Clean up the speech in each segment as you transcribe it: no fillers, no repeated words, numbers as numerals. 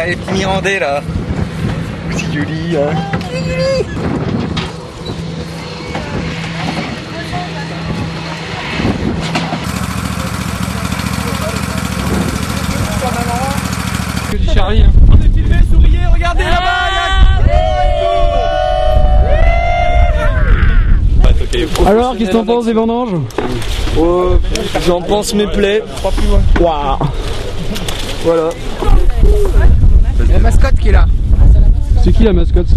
les petits Mirandais là. C'est joli, hein. Que du Charlie. Hein. On est filmé, souriez, regardez là-bas. Alors, qu'est-ce que t'en penses des vendanges? J'en pense mes plaies. Waouh. Voilà. La mascotte qui est là. C'est qui la mascotte?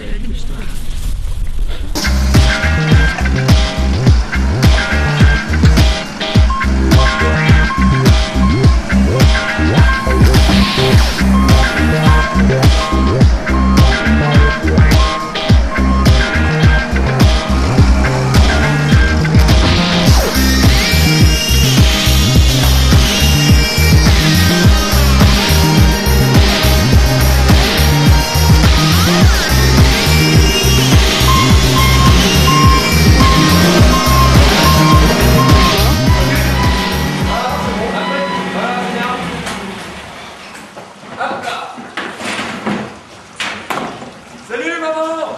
Salut maman.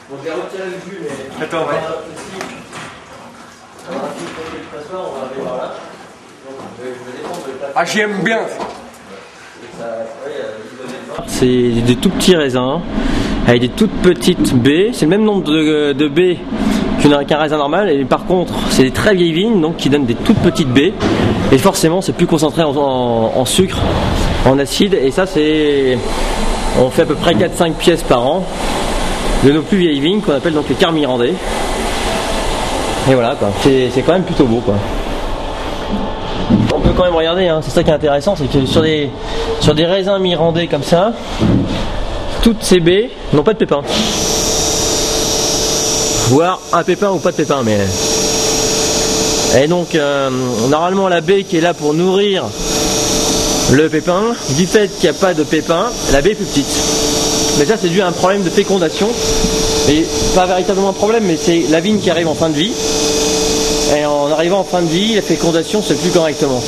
On va retirer le jus, mais. Attends, ouais. Ah, j'aime bien. C'est des tout petits raisins avec des toutes petites baies. C'est le même nombre de baies qu'un raisin normal, et par contre c'est des très vieilles vignes donc qui donnent des toutes petites baies, et forcément c'est plus concentré en sucre, en acide, et ça c'est, on fait à peu près 4-5 pièces par an de nos plus vieilles vignes qu'on appelle donc les Carmirandais. Et voilà quoi, c'est quand même plutôt beau quoi. On peut quand même regarder, hein, c'est ça qui est intéressant, c'est que sur des raisins mirandais comme ça, toutes ces baies n'ont pas de pépins. Voire un pépin ou pas de pépin, mais. Et donc normalement la baie qui est là pour nourrir le pépin, du fait qu'il n'y a pas de pépin, la baie est plus petite. Mais ça c'est dû à un problème de fécondation. Et pas véritablement un problème, mais c'est la vigne qui arrive en fin de vie. Et en arrivant en fin de vie, la fécondation se fait plus correctement.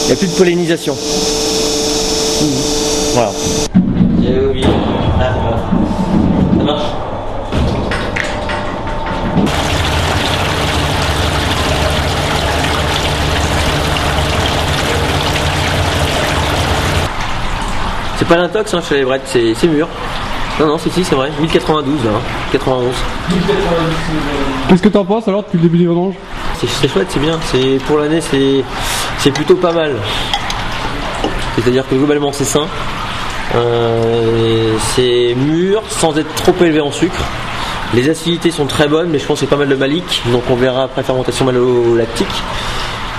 Il n'y a plus de pollinisation. Voilà. J'ai oublié. Ah, ça marche. C'est pas l'intox hein, chez les brettes, c'est mûr. Non, non, c'est vrai, 1092 là, 91. Qu'est-ce que t'en penses alors depuis le début des vendanges? C'est chouette, c'est bien, pour l'année c'est plutôt pas mal. C'est-à-dire que globalement c'est sain, c'est mûr sans être trop élevé en sucre. Les acidités sont très bonnes, mais je pense que c'est pas mal de malique, donc on verra après fermentation malolactique.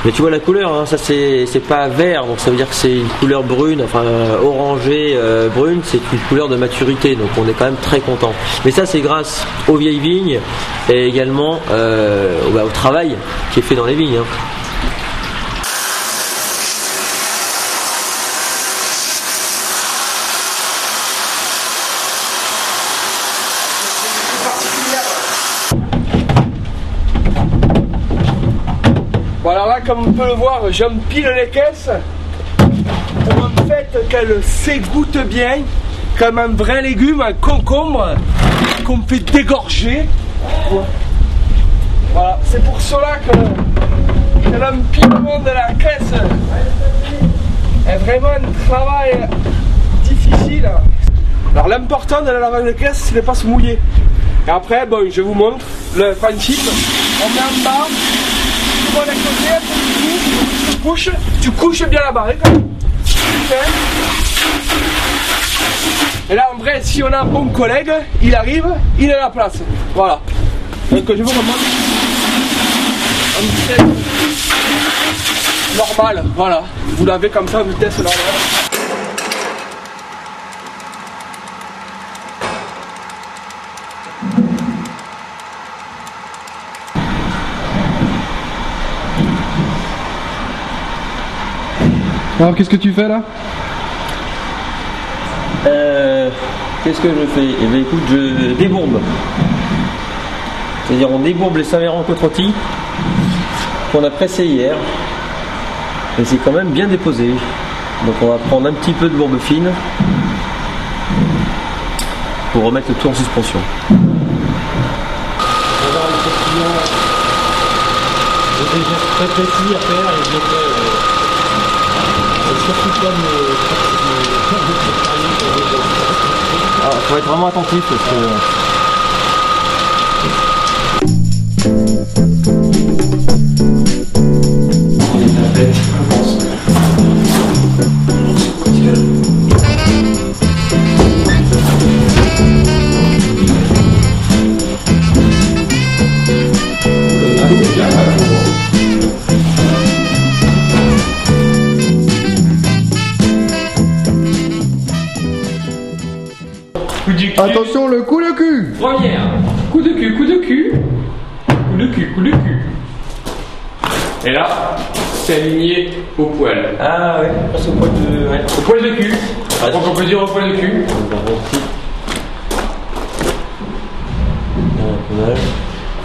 Mais tu vois la couleur, hein, ça c'est pas vert, donc ça veut dire que c'est une couleur brune, enfin orangée, brune, c'est une couleur de maturité, donc on est quand même très content. Mais ça c'est grâce aux vieilles vignes et également au travail qui est fait dans les vignes. Hein. Voilà, là, comme on peut le voir, j'empile les caisses pour en fait qu'elles s'égoutent bien, comme un vrai légume, un concombre qu'on fait dégorger. Voilà, c'est pour cela que l'empilement de la caisse est vraiment un travail difficile. Alors l'important de la lavage de caisse, c'est de ne pas se mouiller. Et après, bon, je vous montre le principe. On met en bas. Tu couches bien la barre. Et là en vrai si on a un bon collègue, il arrive, il est à la place. Voilà. Donc je vous remonte en vitesse normale. Voilà. Vous l'avez comme ça en vitesse normale. Alors qu'est-ce que tu fais là? Qu'est-ce que je fais? Eh bien écoute, je débourbe. C'est-à-dire on débourbe les Saint-Véran côte rôtie qu'on a pressé hier. Et c'est quand même bien déposé. Donc on va prendre un petit peu de bourbe fine pour remettre le tout en suspension. J'ai des gestes très précis à faire et je le fais. Surtout pas Il faut être vraiment attentif parce que... Coup du cul. Attention, le coup de cul. Première. Coup de cul, coup de cul. Coup de cul, coup de cul. Et là, c'est aligné au poil. Ah ouais, c'est au poil de... Ouais. Au poil de cul. Donc on peut dire au poil de cul.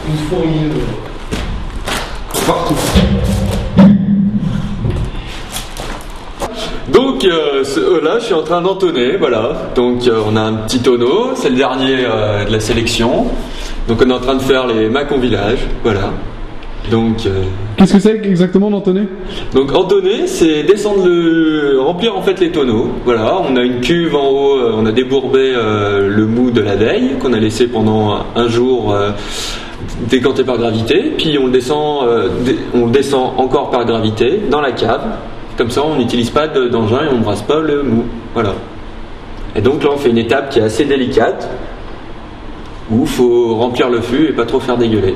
Une fourmi partout. Donc là je suis en train d'entonner, voilà. Donc on a un petit tonneau, c'est le dernier de la sélection. Donc on est en train de faire les Macon Village, voilà. Donc Qu'est-ce que c'est exactement d'entonner? donc entonner, c'est descendre remplir en fait les tonneaux. Voilà, on a une cuve en haut, on a débourbé le mou de la veille qu'on a laissé pendant un jour décanté par gravité, puis on le descend encore par gravité dans la cave. Comme ça, on n'utilise pas d'engin et on ne brasse pas le mou. Voilà. Et donc là, on fait une étape qui est assez délicate, où il faut remplir le fût et pas trop faire dégueuler.